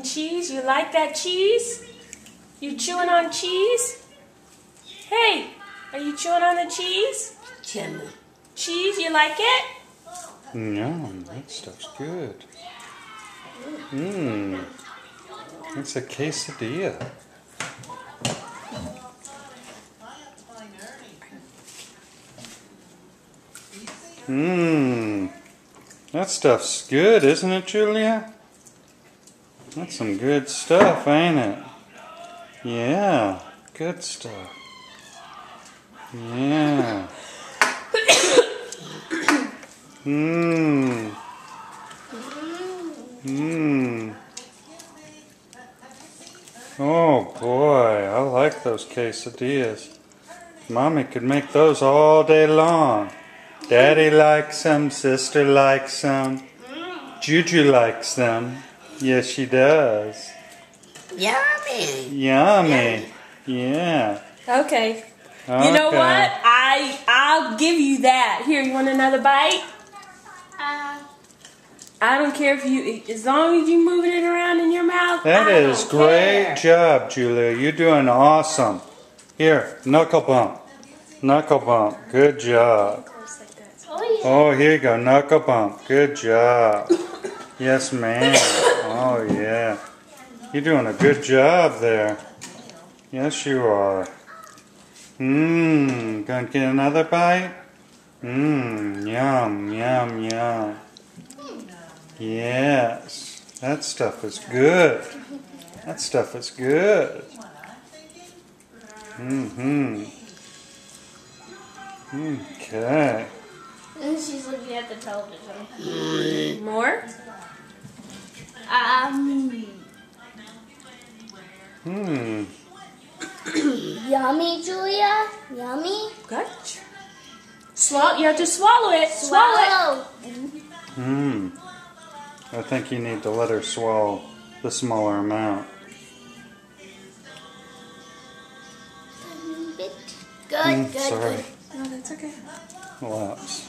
cheese. You like that cheese? You chewing on cheese? Hey, are you chewing on the cheese? Chimney. Cheese, you like it? Yum, that stuff's good. Mmm. It's a quesadilla. Mmm. That stuff's good, isn't it, Julia? That's some good stuff, ain't it? Yeah, good stuff. Yeah. Mmm. Mmm. Oh boy, I like those quesadillas. Mommy could make those all day long. Daddy likes them, sister likes them. Juju likes them. Yes, she does. Yummy. Yummy. Yeah. Okay. You know what? I'll give you that. Here, you want another bite? I don't care if you, as long as you moving it around in your mouth. That is great care. job, Julia. You're doing awesome. Here, knuckle bump. Knuckle bump. Good job. Oh, yeah. Oh, here you go. Knuckle bump. Good job. Yes, ma'am. Oh, yeah. You're doing a good job there. Yes, you are. Mmm. Gonna get another bite? Mmm. Yum, yum, yum. Yes. That stuff is good. That stuff is good. Mm-hmm. Okay. And she's looking at the television. More? Yummy, Julia. Yummy. Good. Swallow. You have to swallow it. Swallow it. I think you need to let her swallow the smaller amount. Good, good, Sorry. good. No, that's okay. Lapse.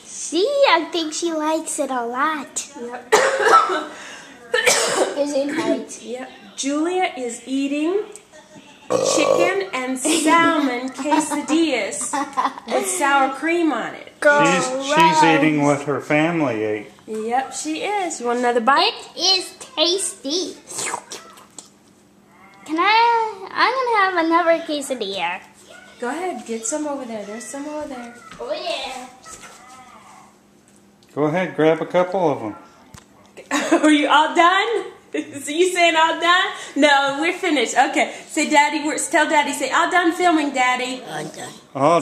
See, I think she likes it a lot. Yep. Is it right? Yep. Julia is eating chicken and salmon quesadillas with sour cream on it. She's eating what her family ate. Yep, she is. You want another bite? It is tasty. I'm gonna have another quesadilla. Go ahead, get some over there. There's some over there. Oh yeah. Go ahead, grab a couple of them. Are you all done? So you saying all done? No, we're finished. Okay. Say, Daddy. Tell Daddy. Say, all done filming, Daddy. I'm done. Oh,